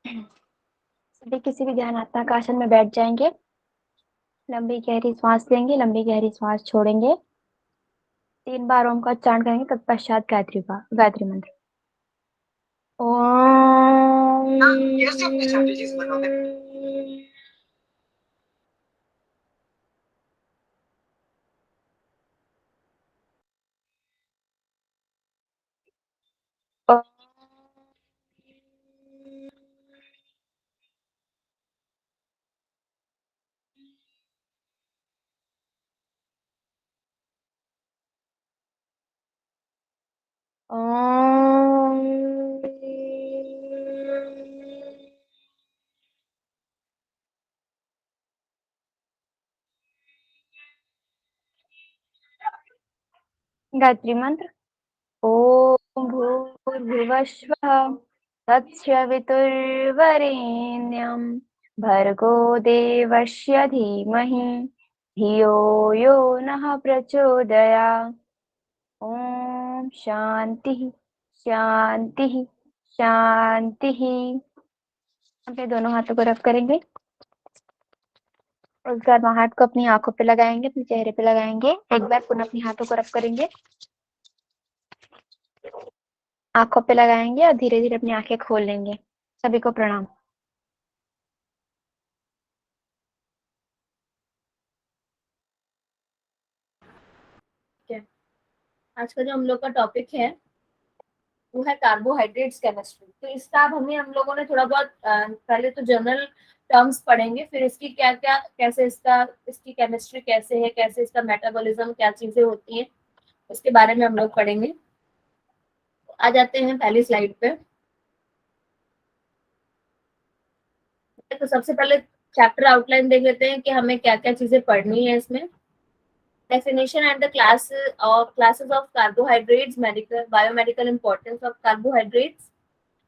सभी किसी भी ध्यानात्मक आसन में बैठ जाएंगे। लंबी गहरी सांस लेंगे, लंबी गहरी सांस छोड़ेंगे। 3 बार ओम का उच्चारण करेंगे, तत्पश्चात गायत्री मंत्र। ओम। आप कैसे अपने स्ट्रैटेजीज बनाते हैं? ओम। गायत्री मंत्र। ओम भूर्भुवः स्वः तत्सवितुर्वरेण्यं भर्गो देवस्य धीमहि धियो यो नः प्रचोदयात्। ओम शांति शांति शांति। अपने दोनों हाथों को रब करेंगे। उस बार हाथ को अपनी आंखों पे लगाएंगे, अपने चेहरे पे लगाएंगे। एक बार पुनः अपने हाथों को रब करेंगे, आंखों पे लगाएंगे और धीरे धीरे अपनी आंखें खोल लेंगे। सभी को प्रणाम। आज का जो हम लोग का टॉपिक है वो है कार्बोहाइड्रेट्स केमिस्ट्री। तो इसका अब हम लोगों ने थोड़ा बहुत पहले तो जनरल टर्म्स पढ़ेंगे, फिर इसकी क्या क्या कैसे इसकी केमिस्ट्री कैसे है, कैसे इसका मेटाबॉलिज्म क्या चीजें होती हैं, उसके बारे में हम लोग पढ़ेंगे। आ जाते हैं पहली स्लाइड पे। तो सबसे पहले चैप्टर आउटलाइन देख लेते हैं कि हमें क्या क्या चीजें पढ़नी है इसमें। Definition and the classes of carbohydrates, medical biomedical importance of carbohydrates,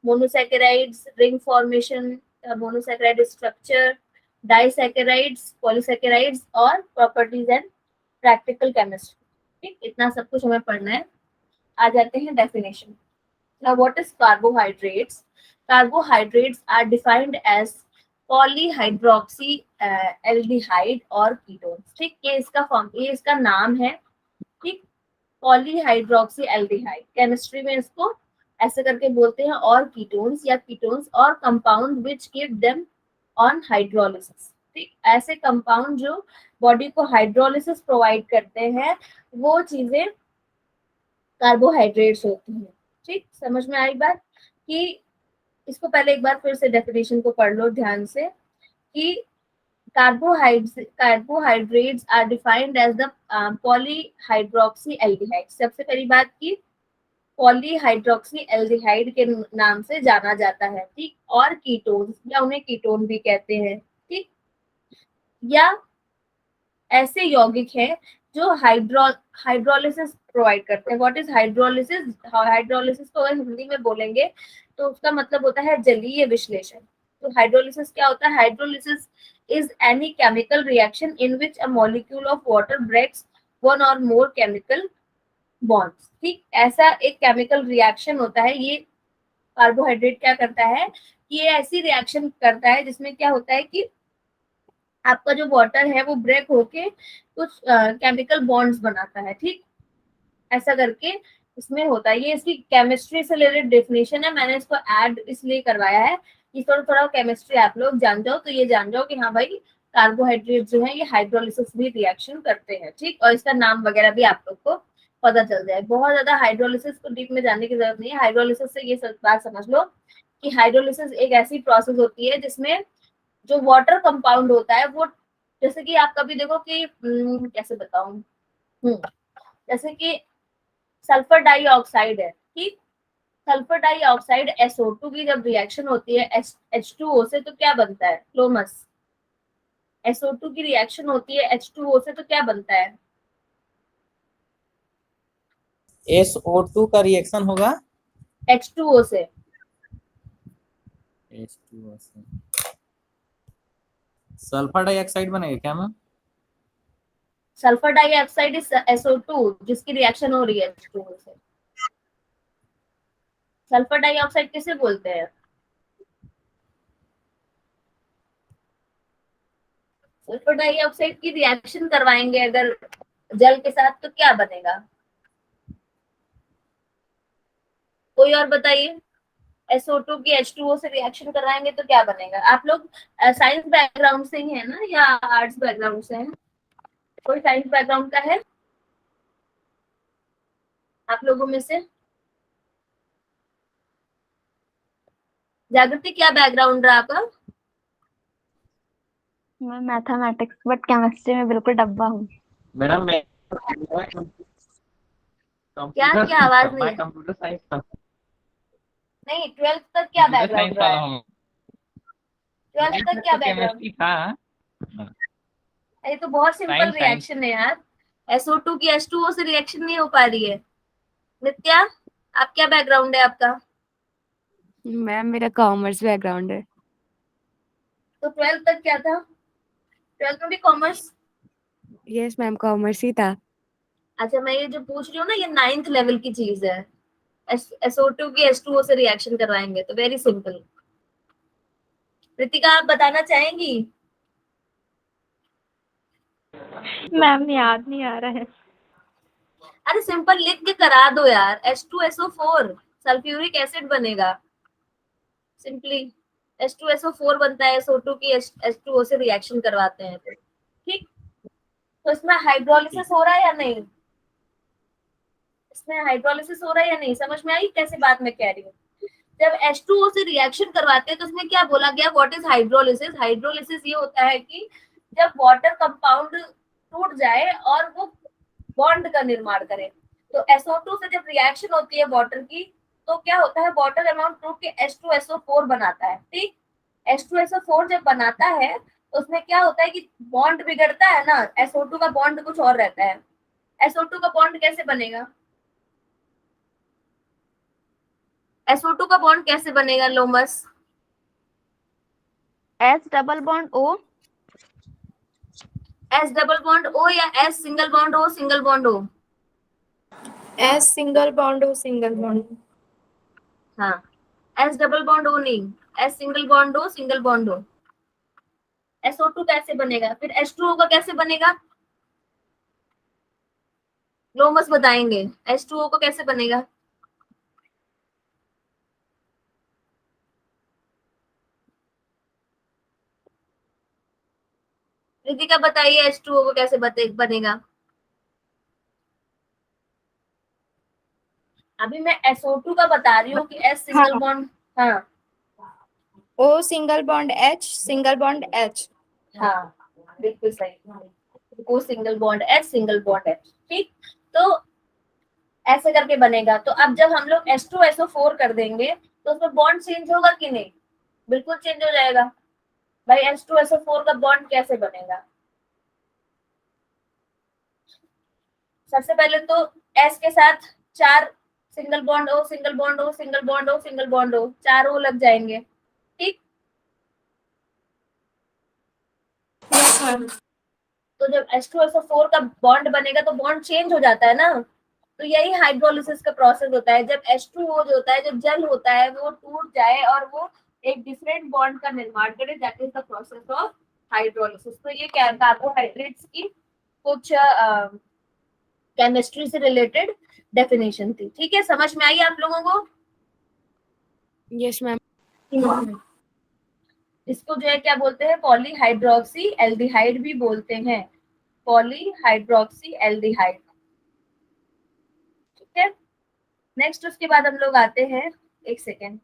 monosaccharides, ring formation, monosaccharide structure, disaccharides, polysaccharides और properties and practical chemistry। ठीक, इतना सब कुछ हमें पढ़ना है। आ जाते हैं definition. Now, what is carbohydrates? Carbohydrates are defined as polyhydroxy aldehyde और कीटोन्स। ठीक, ये इसका नाम है। ठीक, पॉलीहाइड्रोक्सी एल्डिहाइड केमिस्ट्री में इसको ऐसे करके बोलते हैं, और कीटोन्स या कीटोन्स और compound which give them on hydrolysis. ठीक, ऐसे कंपाउंड जो बॉडी को हाइड्रोलिसिस प्रोवाइड करते हैं, वो चीजें कार्बोहाइड्रेट्स होती हैं। ठीक, समझ में आई बात? कि इसको पहले एक बार फिर से डेफिनेशन को पढ़ लो ध्यान से कि carbohydrates are defined as the polyhydroxy aldehyde। सबसे पहली बात की पॉलीहाइड्रोक्सी एल्डिहाइड के नाम से जाना जाता है। ठीक, और कीटोन्स या उन्हें कीटोन भी कहते हैं। ठीक, या ऐसे यौगिक है जो हाइड्रोलिसिस प्रोवाइड करते हैं। What is hydrolysis? हाइड्रोलिसिस को अगर हिंदी में बोलेंगे तो उसका मतलब होता है जलीय विश्लेषण। तो हाइड्रोलिसिस क्या होता है? Hydrolysis is any chemical reaction in which a molecule of water breaks one or more chemical bonds. ठीक, ऐसा एक केमिकल रिएक्शन होता है। ये कार्बोहाइड्रेट क्या करता है कि ये ऐसी रिएक्शन करता है जिसमें क्या होता है कि आपका जो वाटर है वो ब्रेक होके कुछ केमिकल बॉन्ड्स बनाता है। ठीक, ऐसा करके इसमें होता है। ये इसकी केमिस्ट्री से रिलेटेड डेफिनेशन है, मैंने इसको ऐड इसलिए करवाया है कि थोड़ा थोड़ा केमिस्ट्री आप लोग जान जाओ, तो ये जान जाओ कि हाँ भाई कार्बोहाइड्रेट जो है ये हाइड्रोलिसिस भी रिएक्शन करते हैं। ठीक, और इसका नाम वगैरह भी आप लोग को पता चल जाए। बहुत ज्यादा हाइड्रोलिसिस को डीप में जानने की जरूरत नहीं है। हाइड्रोलिसिस से ये बात समझ लो कि हाइड्रोलिसिस एक ऐसी प्रोसेस होती है जिसमें जो वाटर कंपाउंड होता है वो, जैसे कि आप कभी देखो कि कैसे बताऊं, जैसे कि सल्फर डाइऑक्साइड है। ठीक, सल्फर डाइऑक्साइड SO2 की जब रिएक्शन होती है H2O से तो क्या बनता है? क्लोमस। SO2 की रिएक्शन होती है H2O से तो क्या बनता है? SO2 का रिएक्शन होगा H2O से। H2O से सल्फर डाइऑक्साइड बनेगा क्या ma'am? Sulphur dioxide is SO2 जिसकी रिएक्शन हो रही है H2O से। सल्फर डाइऑक्साइड किसे बोलते हैं? सल्फर डाइऑक्साइड की रिएक्शन करवाएंगे अगर जल के साथ तो क्या बनेगा? कोई और बताइए। SO2 की H2O से रिएक्शन करवाएंगे तो क्या बनेगा? आप लोग साइंस बैकग्राउंड से ही है ना या आर्ट्स बैकग्राउंड से है? कोई साइंस बैकग्राउंड का है आप लोगों में से? जागृति क्या बैकग्राउंड रहा आपका? मैं मैथमेटिक्स बट केमिस्ट्री में बिल्कुल डब्बा हूँ। मैडम मैं क्या आवाज नहीं? कंप्यूटर साइंस नहीं, 12th तक क्या कंप्यूटर बैकग्राउंड साइंस रहा वाला है? हूँ। 12th तक क्या बैकग्राउंड? केमिस्ट्री था। ये तो बहुत सिंपल साइंस साइंस रिएक्शन है यार। SO2 की H2O से रिएक्शन नहीं हो पा रही है। नित्या, आप क्या बैकग्राउंड है आपका? मैम मेरा कॉमर्स बैकग्राउंड है। तो 12th तक क्या था? 12th में भी कॉमर्स? यस मैम, कॉमर्स ही था। अच्छा, मैं ये जो पूछ रही हूँ ना, ये 9th लेवल की चीज है। SO2 की H2O से रिएक्शन करवाएंगे तो वेरी सिंपल। रितिका, आप बताना चाहेंगी? मैम याद नहीं आ रहा है। अरे सिंपल लिख के करा दो यार। H2SO4 सल्फ्यूरिक एसिड बनेगा। सिंपली H2SO4 बनता है, SO2 की H2O से रिएक्शन करवाते हैं तो ठीक। तो इसमें हाइड्रोलिसिस हो रहा है या नहीं? इसमें हाइड्रोलिसिस हो रहा है या नहीं? समझ में आई कैसे बात मैं कह रही हूँ? जब H2O से रिएक्शन करवाते हैं तो उसमें क्या बोला गया? What is hydrolysis? हाइड्रोलिसिस ये होता है कि जब वाटर कंपाउंड टूट जाए और वो बॉन्ड का निर्माण करे। तो SO2 से जब रिएक्शन होती है वाटर की तो क्या होता है? वाटर अमाउंट टूट के H2SO4 बनाता है। ठीक, H2SO4 जब बनाता है तो उसमें क्या होता है कि बॉन्ड बिगड़ता है ना। SO2 का बॉन्ड कुछ और रहता है। SO2 का बॉन्ड कैसे बनेगा? SO2 का बॉन्ड कैसे बनेगा Lomash? S double bond O। S double bond O या S single bond O? Single bond O। S single bond हो, सिंगल बॉन्ड। हाँ, S डबल बॉन्ड O नहीं, S single bond O, single bond O। SO2 कैसे बनेगा? फिर H2O का कैसे बनेगा? लोमस बताएंगे H2O को कैसे बनेगा। रितिका बताइए H2O को कैसे बनेगा। अभी मैं SO2 का बता रही हूँ कि S सिंगल बॉन्ड। हाँ O single bond H, single bond H. हाँ, बिल्कुल सही। O single bond H, single bond H। ठीक, तो ऐसे करके बनेगा। तो अब जब हम लोग H2SO4 कर देंगे तो उसमें बॉन्ड चेंज होगा कि नहीं? बिल्कुल चेंज हो जाएगा। भाई H2SO4 का बॉन्ड कैसे बनेगा? सबसे पहले तो S के साथ 4 single bond O, single bond O, single bond O, single bond O, 4 O लग जाएंगे। ठीक, तो जब H2SO4 का बॉन्ड बनेगा तो बॉन्ड चेंज हो जाता है ना। तो यही हाइड्रोलिसिस का प्रोसेस होता है। जब H2O जो होता है, जब जल होता है, वो टूट जाए और वो एक डिफरेंट बॉन्ड का निर्माण करे, that is the process of hydrolysis. तो ये कार्बोहाइड्रेट्स की कुछ केमिस्ट्री से रिलेटेड डेफिनेशन थी। ठीक है, समझ में आई आप लोगों को? Yes ma'am. इसको जो है क्या बोलते हैं? पॉलीहाइड्रोक्सी एल्डिहाइड भी बोलते हैं। Polyhydroxy aldehyde. ठीक है, नेक्स्ट उसके बाद हम लोग आते हैं, एक सेकेंड।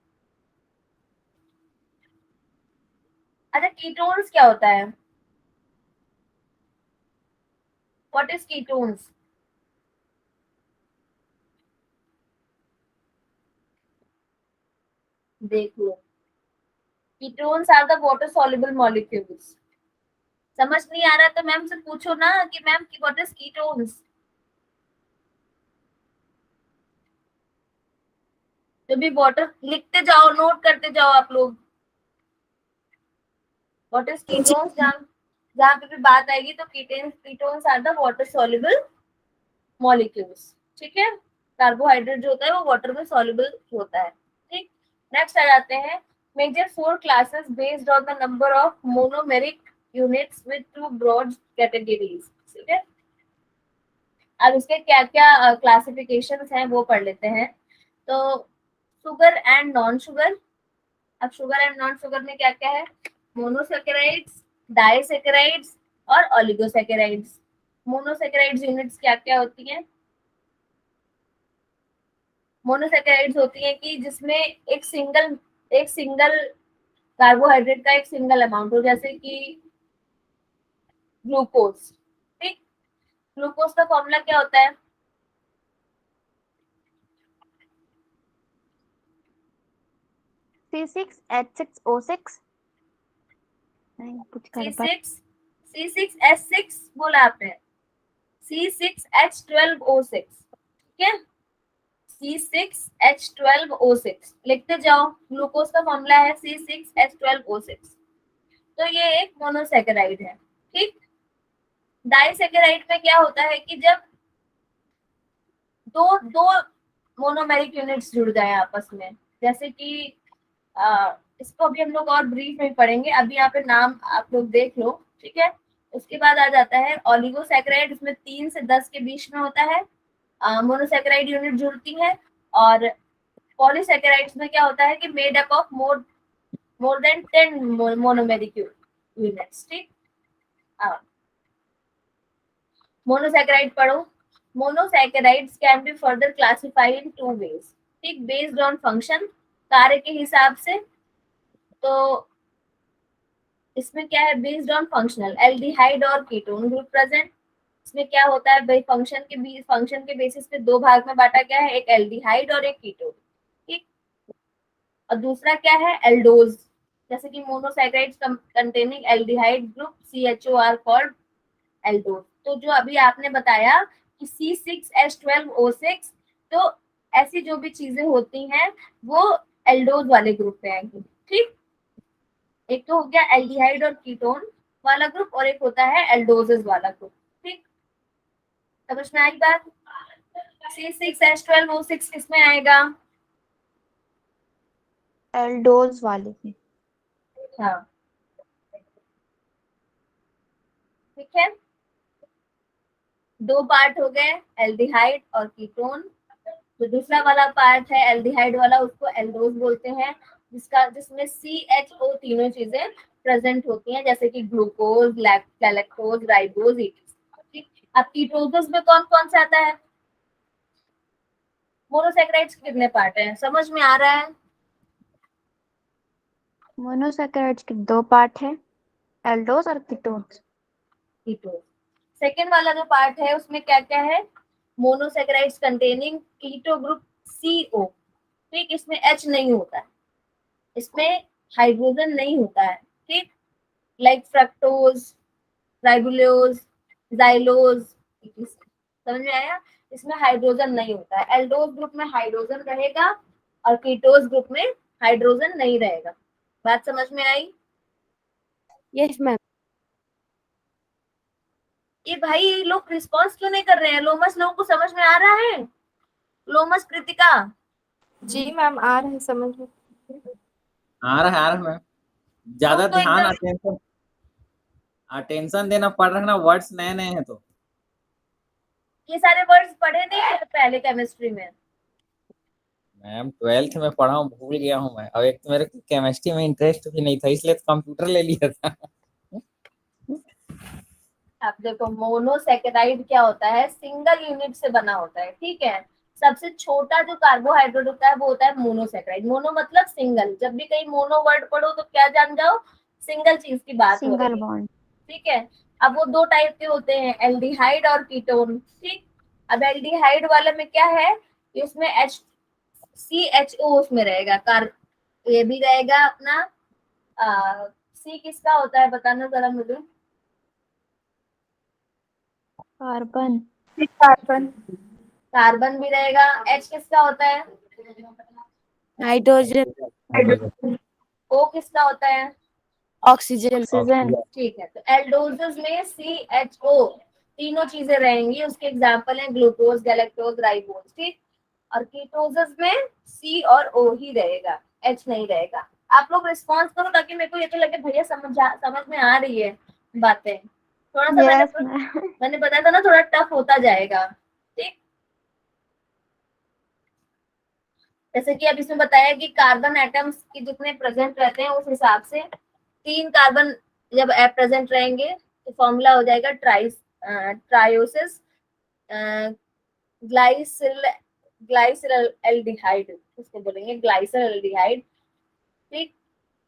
अच्छा, कीटोन्स क्या होता है? What is ketones? देखो, ketones are the water soluble molecules. समझ नहीं आ रहा तो मैम से पूछो ना कि मैम की व्हाट इज कीटोन्स। जब भी वाटर लिखते जाओ, नोट करते जाओ आप लोग। व्हाट इज कीटोन्स, जहाँ पे भी बात आएगी तो ketones are the water soluble molecules. ठीक है, कार्बोहाइड्रेट जो होता है वो वाटर में सॉल्युबल होता है। नेक्स्ट आ जाते हैं, major 4 classes based on the number of monomeric units with two broad categories, ठीक है। अब इसके क्या क्या क्लासिफिकेशंस हैं वो पढ़ लेते हैं। तो शुगर एंड नॉन शुगर, अब शुगर एंड नॉन शुगर में क्या क्या है, मोनोसेकेराइड्स, डाइसेकेराइड्स और ओलिगोसेकेराइड्स। मोनोसेकेराइड्स यूनिट्स क्या क्या होती हैं, मोनोसेकेराइड्स होती हैं कि जिसमें एक सिंगल कार्बोहाइड्रेट का एक सिंगल अमाउंट हो, जैसे कि ग्लूकोज, ठीक। ग्लूकोज का फॉर्मूला क्या होता है, C6H6O6। नहीं कुछ गड़बड़। C6H6 बोला आपने, C6H12O6, ठीक है। C6H12O6 लिखते जाओ, ग्लूकोज का फॉर्मूला है C6H12O6। तो ये एक मोनोसेकेराइड है, ठीक। डाइसेकेराइड में क्या होता है कि जब दो दो मोनोमेरिक यूनिट्स जुड़ जाए आपस में, जैसे कि इसको अभी हम लोग और ब्रीफ में पढ़ेंगे, अभी यहाँ पे नाम आप लोग देख लो, ठीक है। उसके बाद आ जाता है ओलिगोसेकेराइड, इसमें 3 से 10 के बीच में होता है, मोनोसेकेराइड यूनिट जुड़ती है। और पॉलीसेकेराइड्स में क्या होता है कि made up of more than 10 monomeric units, ठीक। मोनोसेकेराइड पढ़ो। Monosaccharides can be further classified in 2 ways, ठीक, बेस्ड ऑन फंक्शन, कार्य के हिसाब से। तो इसमें क्या है, बेस्ड ऑन फंक्शनल, एल्डिहाइड और कीटोन ग्रुप प्रेजेंट। इसमें क्या होता है भाई, फंक्शन के बेसिस पे दो भाग में बांटा गया है, एक एल्डिहाइड और एक कीटोन, ठीक। और दूसरा क्या है, एल्डोज, जैसे कि monosaccharides containing aldehyde group CHO are called aldose. तो जो अभी आपने बताया कि C6H12O6, तो ऐसी जो भी चीजें होती हैं वो एल्डोज वाले ग्रुप में आएंगी, ठीक। एक तो हो गया एल्डिहाइड और कीटोन वाला ग्रुप, और एक होता है एल्डोजेस वाला ग्रुप, ठीक। समझ में आई बात। C6H12O6 किसमें आएगा, एल्डोज वाले में। हाँ, ठीक है। दो पार्ट हो गए, एल्डिहाइड और कीटोन। जो दूसरा वाला पार्ट है एल्डिहाइड वाला, उसको एल्डोज बोलते हैं, जिसमें CHO तीनों चीजें प्रेजेंट होती हैं, जैसे कि ग्लूकोज, लैक्टोज, राइबोज, ठीक। अब कीटोजेस में कौन कौन सा आता है, मोनोसेकेराइड्स कितने पार्ट हैं, समझ में आ रहा है। मोनोसेकेराइड्स के 2 पार्ट है, एल्डोज और कीटोन्स। कीटोन। सेकेंड वाला जो पार्ट है उसमें क्या क्या है, monosaccharides containing keto group CO, ठीक। इसमें H नहीं होता है, इसमें हाइड्रोजन नहीं होता है, ठीक। लाइक फ्रक्टोज, राइबोलोज, जाइलोज, समझ में आया। इसमें हाइड्रोजन नहीं होता है, एल्डोज ग्रुप में हाइड्रोजन रहेगा और कीटोज ग्रुप में हाइड्रोजन नहीं रहेगा। बात समझ में आई। Yes ma'am. ये भाई ये लोग रिस्पॉन्स क्यों नहीं कर रहे हैं, लोमस लोगों को समझ में आ रहा है, लोमस कृतिका। जी मैम, आ रहे हैं समझ में। आ रहा है मैम। ज्यादा तो ध्यान एकदम अटेंशन देना पड़ रहा है ना, वर्ड्स नए नए हैं तो। ये सारे वर्ड्स पढ़े नहीं थे पहले केमिस्ट्री में। मैम 12th में पढ़ा हूँ, भूल गया हूँ मैं। अब एक तो मेरे को केमिस्ट्री में इंटरेस्ट भी नहीं था, इसलिए तो कंप्यूटर ले लिया था। अब देखो मोनोसेकेराइड क्या होता है, सिंगल यूनिट से बना होता है, ठीक है। सबसे छोटा जो कार्बोहाइड्रेट होता है वो होता है मोनोसेकेराइड। मोनो मतलब सिंगल, जब भी कहीं मोनो वर्ड पढ़ो तो क्या जान जाओ, सिंगल चीज की बात हो सिंगल रही है, बॉन्ड। ठीक है। अब वो दो टाइप के होते हैं, एल्डिहाइड और कीटोन, ठीक। अब एल्डिहाइड वाले में क्या है कि उसमें CHO उसमें रहेगा, ये भी रहेगा अपना। C किसका होता है बताना जरा मुझे, कार्बन। कार्बन। कार्बन भी रहेगा। H किसका होता है, हाइड्रोजन। O किसका होता है, ऑक्सीजन। ऑक्सीजन। ठीक है। तो एल्डोजेस में CHO तीनों चीजें रहेंगी, उसके एग्जाम्पल हैं ग्लूकोज, गैलेक्टोज, राइबोज, ठीक। और कीटोजेस में C और O ही रहेगा, H नहीं रहेगा। आप लोग रिस्पॉन्स करो ताकि मेरे को ये तो लगे भैया समझ में आ रही है, बातें। थोड़ा सा यस मैम। मैंने बताया था ना, थोड़ा टफ होता जाएगा। ठीक, जैसे कि अब इसमें बताया कि कार्बन एटम्स की जितने प्रेजेंट रहते हैं उस हिसाब से 3 कार्बन जब प्रेजेंट रहेंगे तो फॉर्मूला हो जाएगा ट्रायोसिस ग्लाइसिल ग्लाइसिल एल्डिहाइड, उसको बोलेंगे ग्लाइसिल एल्डिहाइड। ठीक,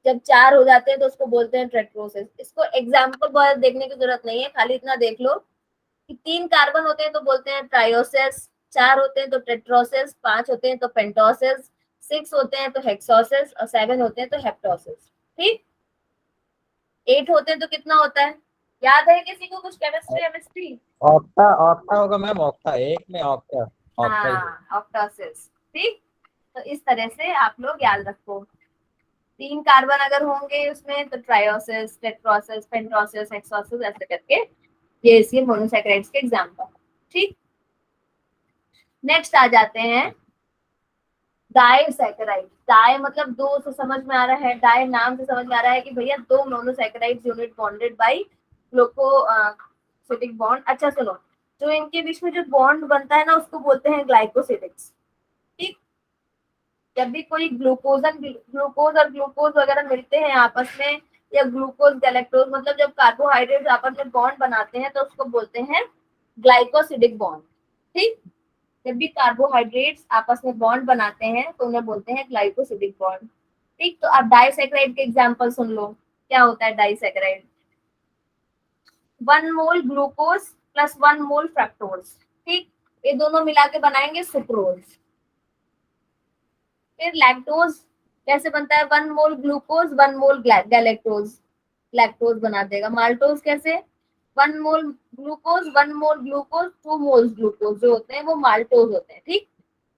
जब 4 हो जाते हैं तो उसको बोलते हैं टेट्रोसिस। इसको एग्जाम्पल बहुत देखने की जरूरत नहीं है, खाली इतना देख लो कि 3 कार्बन होते हैं तो बोलते हैं ट्रायोसिस, 4 होते हैं तो टेट्रोसिस, 5 होते हैं तो पेंटोसिस, 6 होते हैं तो हेक्सोसिस और 7 होते हैं तो हेप्टोसिस। ठीक, 8 होते हैं तो कितना होता है, याद है किसी को कुछ केमिस्ट्री केमिस्ट्री? ऑक्टा, ऑक्टा होगा मैम, ऑक्टा, एक में ऑक्टा, ऑक्टा ही है। हाँ, ऑक्टासिस। ठीक, तो इस तरह से आप लोग याद रखो, 3 कार्बन अगर होंगे उसमें तो ट्रायोसिस, टेट्रोसिस, पेंटोसिस, हेक्सोसिस, ऐसे करके ये इसके मोनोसैकेराइड्स के एग्जांपल। ठीक, नेक्स्ट आ जाते हैं डाइसैकेराइड। डाई मतलब दो से समझ में आ रहा है, डाई नाम से समझ में आ रहा है कि भैया 2 monosaccharides unit bonded by glycosidic bond. अच्छा सुनो, जो इनके बीच में जो बॉन्ड बनता है ना उसको बोलते हैं ग्लाइकोसिडिक्स। ठीक, जब भी कोई ग्लूकोज और ग्लूकोज वगैरह मिलते हैं आपस में, या ग्लूकोज गैलेक्टोज, मतलब जब कार्बोहाइड्रेट आपस में बॉन्ड बनाते हैं तो उसको बोलते हैं ग्लाइकोसिडिक बॉन्ड। ठीक, जब भी कार्बोहाइड्रेट्स आपस में बॉन्ड बनाते हैं तो उन्हें बोलते हैं ग्लाइकोसिडिक बॉन्ड। ठीक, तो आप डाइसैकेराइड के एग्जांपल सुन लो, क्या होता है डाइसैकेराइड? 1 मोल ग्लूकोज प्लस 1 मोल फ्रक्टोज। ठीक, ये दोनों मिला के बनाएंगे सुक्रोज। फिर लैक्टोज कैसे बनता है? 1 मोल ग्लूकोज 1 मोल गैलेक्टोज, लैक्टोज बना देगा। माल्टोज कैसे? 1 मोल ग्लूकोज 1 मोल ग्लूकोज 2 मोल्स ग्लूकोज, जो होते हैं वो माल्टोज होते हैं। ठीक,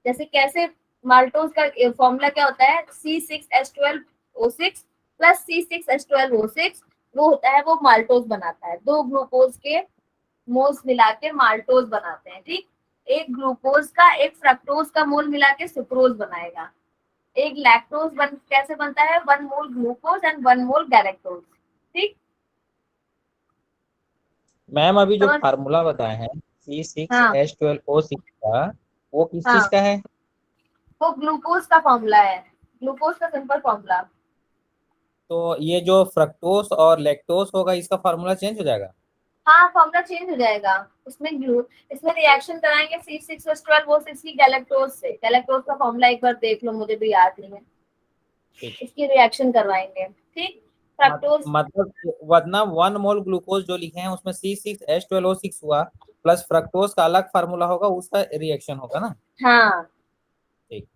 जैसे कैसे माल्टोज का फॉर्मूला क्या होता है? C6H12O6 प्लस C6H12O6, वो होता है, वो माल्टोज बनाता है। 2 ग्लूकोज के मोल्स मिला के माल्टोज बनाते हैं। ठीक, एक ग्लूकोज का एक फ्रक्टोज का मोल मिला के सुक्रोज बनाएगा। एक लैक्टोज कैसे बनता है? 1 मोल ग्लूकोज एंड 1 मोल गैलेक्टोज। ठीक, मैम अभी जो समझ? फार्मूला बताए हैं हाँ C6H12O6 का, वो किस चीज हाँ, का है? वो ग्लूकोज का फॉर्मूला है, ग्लूकोज का सिंपल फॉर्मूला। तो ये जो फ्रक्टोस और लैक्टोस होगा, इसका फार्मूला चेंज हो जाएगा? हाँ, फॉर्मूला चेंज हो जाएगा। इसमें रिएक्शन कराएंगे C6H12O6 की गैलेक्टोज से। गैलेक्टोज का फॉर्मूला एक बार देख लो, मुझे भी याद नहीं है। ठीक, इसकी रिएक्शन करवाएंगे। ठीक, फ्रक्टोज। मतलब वरना 1 मोल ग्लूकोज जो लिखे हैं उसमें C6H12O6 हुआ, प्लस फ्रक्टोस का अलग फार्मूला होगा, उसका रिएक्शन होगा ना? हाँ, ठीक,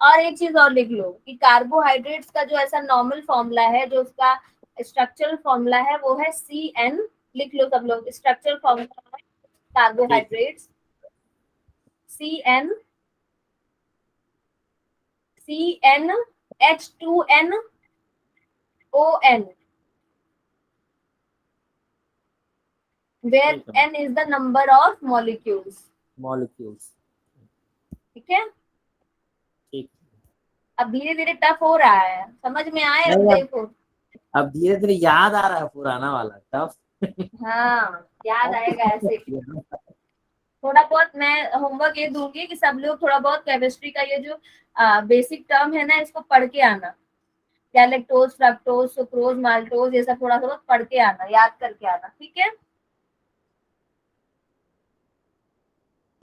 और एक चीज और लिख लो कि कार्बोहाइड्रेट्स का जो ऐसा नॉर्मल फॉर्मूला है, जो उसका स्ट्रक्चरल फॉर्मूला है, वो है CN। लिख लो सब लोग, स्ट्रक्चरल फॉर्मूला है ठीक, कार्बोहाइड्रेट्स CN, CnH2nOn, where ठीक है। N is the number of molecules। Molecules. ठीक है, ठीक, अब धीरे धीरे टफ हो रहा है, समझ में आए? अब नहीं देखो, अब धीरे धीरे याद आ रहा है पुराना वाला टफ। हाँ याद आएगा ऐसे। थोड़ा बहुत मैं होमवर्क ये दूंगी कि सब लोग थोड़ा बहुत केमिस्ट्री का ये जो बेसिक टर्म है ना, इसको पढ़ के आना। गैलेक्टोज, फ्रक्टोज, सुक्रोज, माल्टोज, ये सब थोड़ा थोड़ा पढ़ के आना, याद करके आना। ठीक है,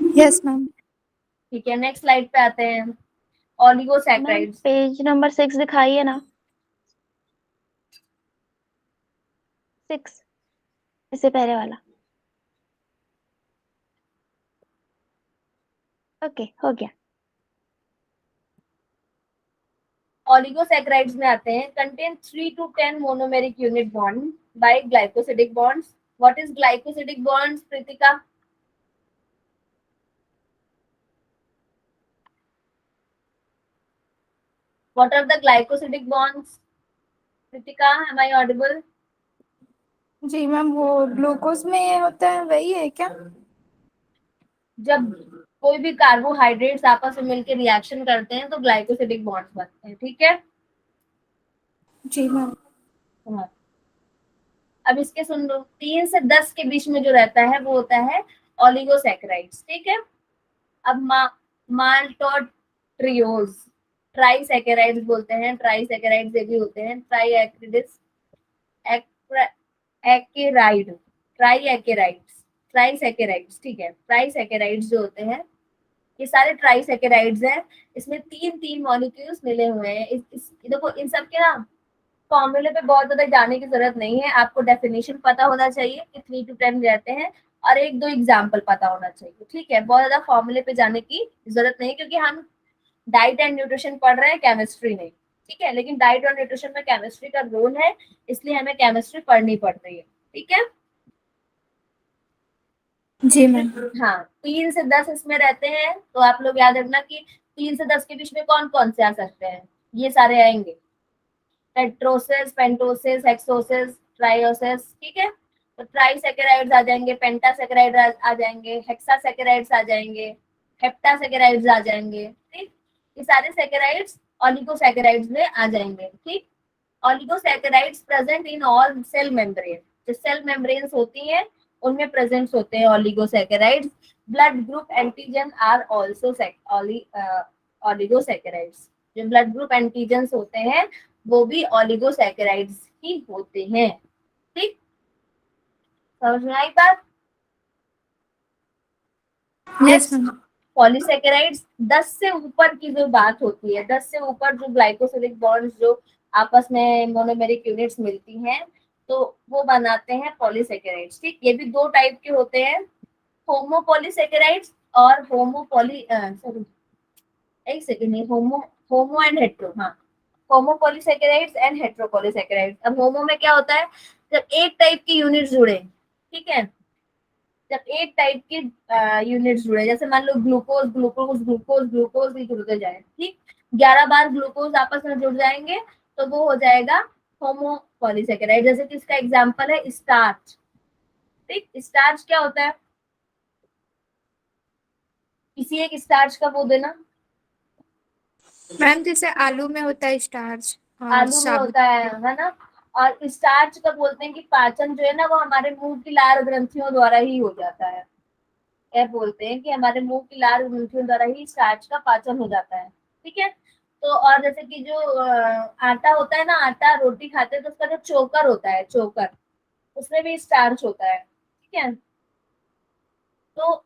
Yes, ma'am. ठीक है, नेक्स्ट स्लाइड पे आते हैं। मैम ऑलिगोसैकेराइड्स। पेज नंबर 6 दिखाइए ना। 6, इससे पहले वाला। ओके, हो गया। ऑलिगोसैकेराइड्स में आते हैं, contain 3 to 10 monomeric unit bond by glycosidic bonds. What is glycosidic bonds, Pritika? What are the glycosidic bonds? Kritika, am I audible? जी मैम, वो ग्लूकोज में ये होता है, वही है क्या? जब कोई भी कार्बोहाइड्रेट्स आपस में मिलकर रिएक्शन करते हैं तो ग्लाइकोसिडिक बॉन्ड्स बनते हैं। ठीक है, जी मैम। हाँ। अब इसके सुन लो, 3 से 10 के बीच में जो रहता है वो होता है ओलिगोसैकेराइड्स, ठीक है। अब माल्टोट्रियोज, ट्राइसैकेराइड्स बोलते हैं, ट्राइसैकेराइड्स ये भी होते हैं, ट्राइएक्रिडिस, एक्राइड, ट्राइएकेराइड्स, ट्राइसैकेराइड्स, ठीक है। ट्राइसैकेराइड्स जो होते हैं ये सारे ट्राइसैकेराइड्स हैं, इसमें तीन तीन मॉलिक्यूल्स मिले हुए हैं। देखो इन सब के ना फॉर्मूले पे बहुत ज्यादा जाने की जरूरत नहीं है, आपको डेफिनेशन पता होना चाहिए कि 3 to 10 रहते हैं और एक दो एग्जाम्पल पता होना चाहिए, ठीक है। बहुत ज्यादा फॉर्मूले पे जाने की जरूरत नहीं, क्योंकि हम डाइट एंड न्यूट्रिशन पढ़ रहे हैं, केमिस्ट्री नहीं, ठीक है। लेकिन डाइट और न्यूट्रिशन में केमिस्ट्री का रोल है, इसलिए हमें केमिस्ट्री पढ़नी पड़ रही है, ठीक है। जी मैम। हाँ, 3 से 10 इसमें रहते हैं, तो आप लोग याद रखना कि 3 से 10 के बीच में कौन कौन से आ सकते हैं, ये सारे आएंगे, पेट्रोसिस, पेंटोसिस, हेक्सोसिस, ट्राइओसिस, ठीक है। तो ट्राइसैकेराइड्स आ जाएंगे, पेंटासैकेराइड आ जाएंगे, हेक्सासैकेराइड्स आ जाएंगे, हेप्टासैकेराइड्स आ जाएंगे, ठीक। ये सारे सैकेराइड्स ओलिगोसैकेराइड्स में आ जाएंगे, ठीक। Oligosaccharides present in all cell membrane, जो सेल मेम्ब्रेन्स होती हैं उनमें प्रेजेंट होते हैं oligosaccharides. Blood group antigen are also oligosaccharides, जो ब्लड ग्रुप एंटीजन्स होते हैं वो भी ओलिगोसैकेराइड्स ही होते हैं, ठीक। समझ में आई बात? Yes ma'am. पॉलीसैकेराइड्स 10 से ऊपर की जो बात होती है, 10 से ऊपर जो ग्लाइकोसिलिक बॉन्ड्स जो आपस में मोनोमेरिक यूनिट्स मिलती हैं, तो वो बनाते हैं पॉलीसैकेराइड्स, ठीक। ये भी दो टाइप के होते हैं, होमोपॉलीसैकेराइड्स और सॉरी एक सेकेंड, होमो एंड हेट्रो, हाँ, होमोपॉलीसैकेराइड्स एंड हेट्रोपॉलीसैकेराइड्स। अब होमो में क्या होता है, जब एक टाइप की यूनिट जुड़े, ठीक है, जब एक टाइप के यूनिट्स जुड़े, जैसे मान लो ग्लूकोज ग्लूकोज ग्लूकोज ग्लूकोज ही जुड़ते जाए, ठीक, 11 बार ग्लूकोज आपस में जुड़ जाएंगे तो वो हो जाएगा होमोपॉलीसैकेराइड। जैसे कि इसका एग्जांपल है स्टार्च, ठीक। स्टार्च क्या होता है, किसी एक स्टार्च का वो देना। मैम जैसे आलू में होता है स्टार्च और आलू में साबुत। होता है ना। और स्टार्च का बोलते हैं कि पाचन जो है ना वो हमारे मुंह की लार ग्रंथियों द्वारा ही हो जाता है, क्या बोलते हैं कि हमारे मुंह की लार ग्रंथियों द्वारा ही स्टार्च का पाचन हो जाता है, ठीक है। तो और जैसे कि जो आटा होता है ना, आटा रोटी खाते हैं तो उसका जो चोकर होता है, चोकर, उसमें भी स्टार्च होता है, ठीक है। तो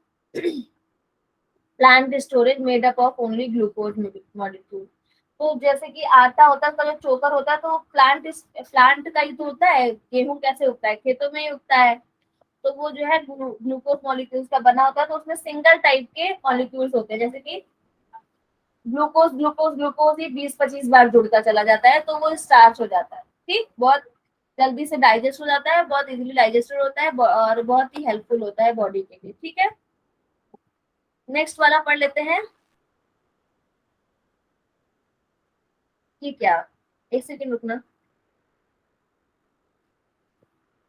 plant storage made up of only glucose molecule. तो जैसे कि आटा होता है, उसका जो चोकर होता है, तो प्लांट का ही तो होता है, गेहूं कैसे उगता है, खेतों में ही उगता है, तो वो जो है ग्लूकोज मॉलिक्यूल्स का बना होता है, तो उसमें सिंगल टाइप के मॉलिक्यूल्स होते हैं, जैसे कि ग्लूकोज ग्लूकोज ग्लूकोज ही 20-25 बार जुड़ता चला जाता है, तो वो स्टार्च हो जाता है, ठीक। बहुत जल्दी से डाइजेस्ट हो जाता है, बहुत इजीली डाइजेस्टेड होता है और बहुत ही हेल्पफुल होता है बॉडी के लिए, ठीक है। नेक्स्ट वाला पढ़ लेते हैं, ठीक है। एक सेकेंड रुकना।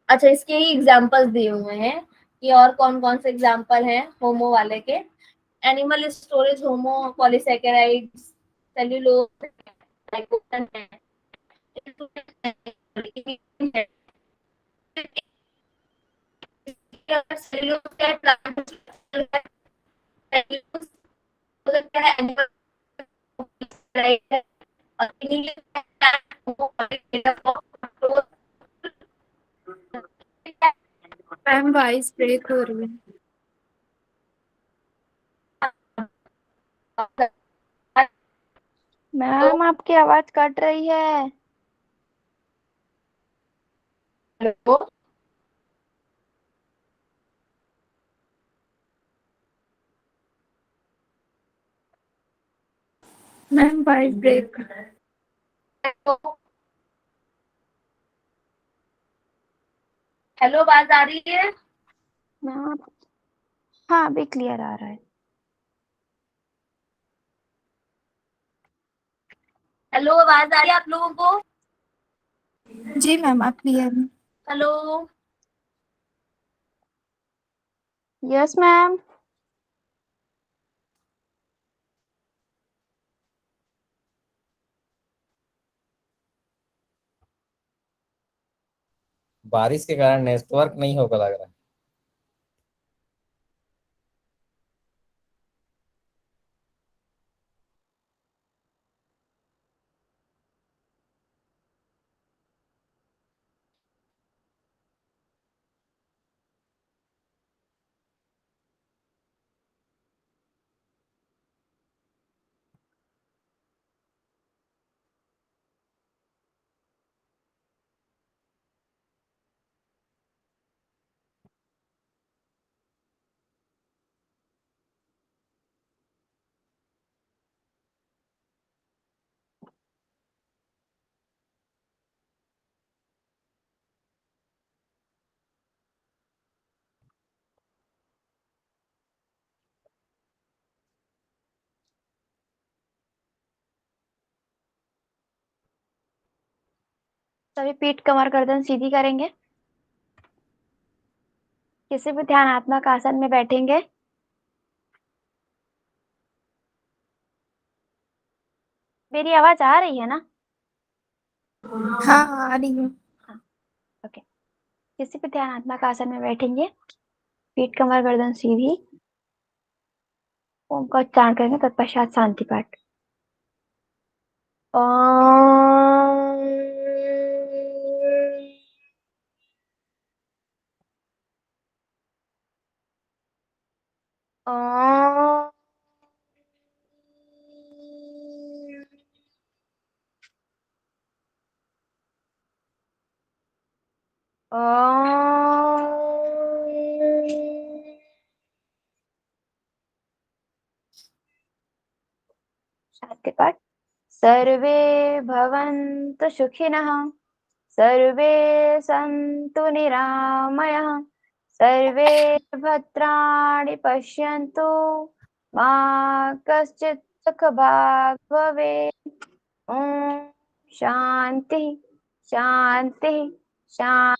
अच्छा, इसके ही एग्जाम्पल्स दिए हुए हैं कि और कौन कौन से एग्जाम्पल हैं होमो वाले के। एनिमल स्टोरेज होमो पॉलीसैकेराइड्स, सेल्यूलोज, ग्लाइकोजन है, सेल्यूलोज क्या है, प्लांट सेल्यूलोज हो सकता है, एनिमल है, और इन्हीं मैम वॉइस ब्रेक हो रही है। मैम आपकी आवाज कट रही है। Hello, ma'am voice break. Hello, आवाज आ रही है? मैम हाँ अभी क्लियर आ रहा है। हेलो, आवाज आ रही है आप लोगों को? जी मैम आप क्लियर हैं। Hello, yes ma'am. बारिश के कारण नेटवर्क नहीं होगा लग रहा है। सभी पीठ कमर गर्दन सीधी करेंगे। किसी भी ध्यानात्मक आसन में बैठेंगे। मेरी आवाज आ रही है ना? हाँ आ रही है। हाँ, ओके। किसी भी ध्यानात्मक आसन में बैठेंगे, पीठ कमर गर्दन सीधी, ओम का उच्चारण करेंगे, तत्पश्चात शांति पाठ। ओम। ओम। ओम। शांति पाठ। सर्वे भवन्तु सुखिनः, सर्वे सन्तु निरामयः, सर्वे भद्राणि पश्यन्तु, मा कश्चित् दुःखभाग् भवेत्। ॐ शान्ति शान्ति शान्ति।